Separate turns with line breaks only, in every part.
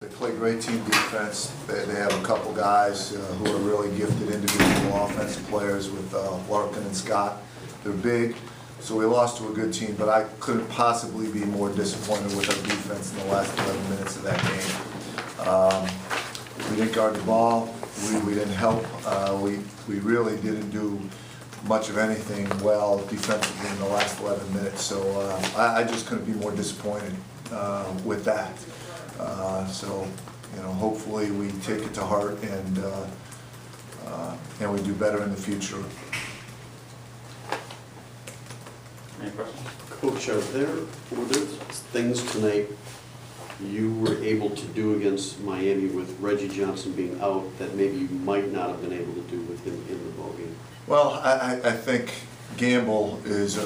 They play great team defense. They have a couple guys who are really gifted individual offensive players with Larkin and Scott. They're big, so we lost to a good team, but I couldn't possibly be more disappointed with our defense in the last 11 minutes of that game. We didn't guard the ball. We didn't help. We really didn't do much of anything well defensively in the last 11 minutes, so I just couldn't be more disappointed with that. So, you know, hopefully we take it to heart and we do better in the future.
Any questions?
Coach, were there things tonight you were able to do against Miami with Reggie Johnson being out that maybe you might not have been able to do with him in the ballgame?
Well, I think Gamble is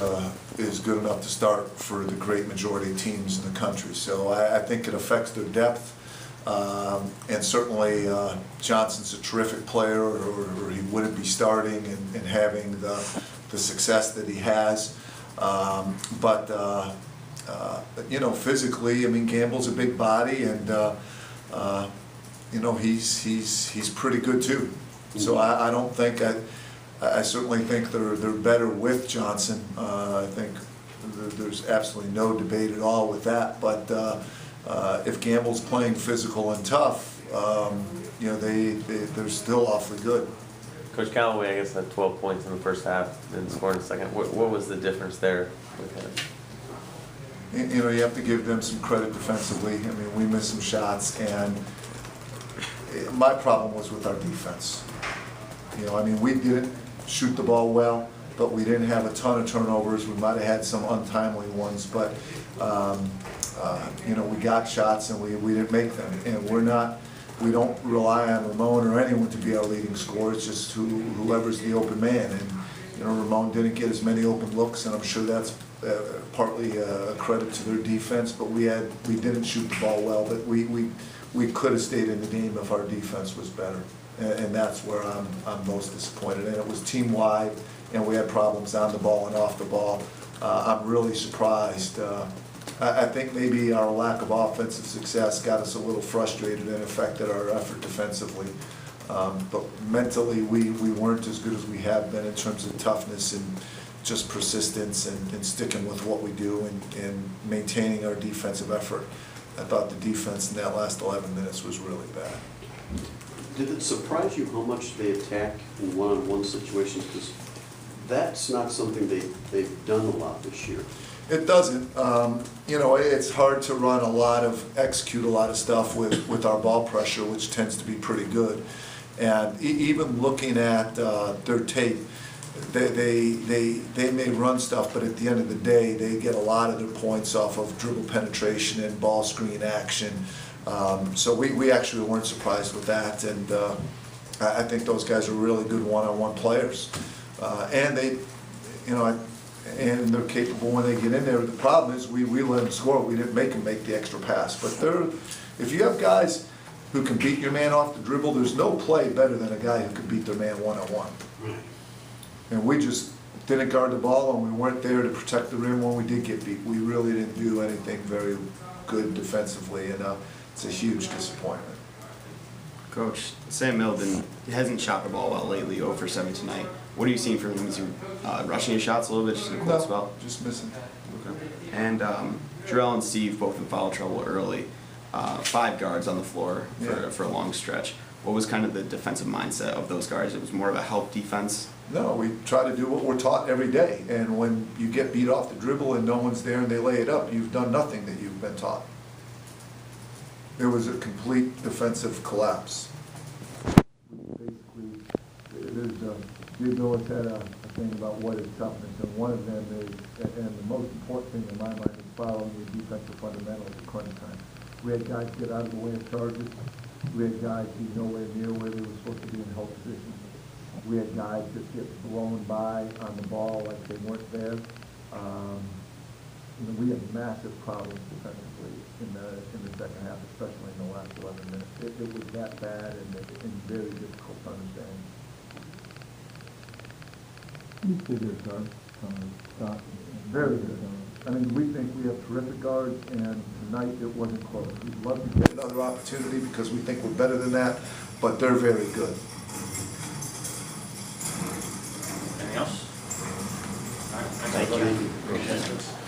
good enough to start for the great majority of teams in the country. So I think it affects their depth. And certainly Johnson's a terrific player, or he wouldn't be starting and having the success that he has. You know, physically, I mean, Gamble's a big body, and you know, he's pretty good too. So I don't think I certainly think they're better with Johnson. I think there's absolutely no debate at all with that. But if Gamble's playing physical and tough, you know, they're still awfully good.
Coach Callaway, I guess, had 12 points in the first half, didn't score in the second. What was the difference there with him?
You know, you have to give them some credit defensively. I mean, we missed some shots, and my problem was with our defense. You know, I mean, we didn't shoot the ball well, but we didn't have a ton of turnovers. We might have had some untimely ones, but you know, we got shots and we didn't make them. And we don't rely on Ramon or anyone to be our leading scorer. It's just whoever's the open man. And you know, Ramon didn't get as many open looks, and I'm sure that's partly a credit to their defense. But we didn't shoot the ball well. But we could have stayed in the game if our defense was better. And that's where I'm most disappointed. And it was team-wide, and we had problems on the ball and off the ball. I'm really surprised. I think maybe our lack of offensive success got us a little frustrated and affected our effort defensively. But mentally, we weren't as good as we have been in terms of toughness and just persistence and sticking with what we do and maintaining our defensive effort. I thought the defense in that last 11 minutes was really bad.
Did it surprise you how much they attack in one-on-one situations? Because that's not something they've done a lot this year.
It doesn't. You know, it's hard to execute a lot of stuff with our ball pressure, which tends to be pretty good. And even looking at their tape, they may run stuff, but at the end of the day, they get a lot of their points off of dribble penetration and ball screen action. So we actually weren't surprised with that, and I think those guys are really good one-on-one players, and they, you know, and they're capable when they get in there. The problem is we let them score. We didn't make them make the extra pass. But if you have guys who can beat your man off the dribble, there's no play better than a guy who can beat their man one-on-one. And we just didn't guard the ball, and we weren't there to protect the rim when we did get beat. We really didn't do anything very good defensively, and it's a huge disappointment.
Coach, Sam Milton hasn't shot the ball well lately, 0 for 7 tonight. What are you seeing from him? Is he rushing his shots a little bit, just in a cold spell?
Just missing.
Okay. And Jarrell and Steve both in foul trouble early. 5 guards on the floor for a long stretch. What was kind of the defensive mindset of those guards? It was more of a help defense? No, we try to do what we're taught every day. And when you get beat off the dribble and no one's there and they lay it up, you've done nothing that you've been taught. It was a complete defensive collapse. Basically, Jay Billis had a thing about what is toughness, and one of them is, and the most important thing in my mind is following your defensive fundamentals at crunch time. We had guys get out of the way of charges. We had guys be nowhere near where they were supposed to be in help positions. We had guys just get blown by on the ball like they weren't there. You know, we had massive problems defensively in the second half, especially in the last 11 minutes. It was that bad and very difficult to understand.
You figured Scott
Very good. I mean, we think we have terrific guards, and tonight it wasn't close. We'd love to get another opportunity because we think we're better than that, but they're very good.
Anything else? All right, thanks,
Thank you.
everybody. Appreciate it.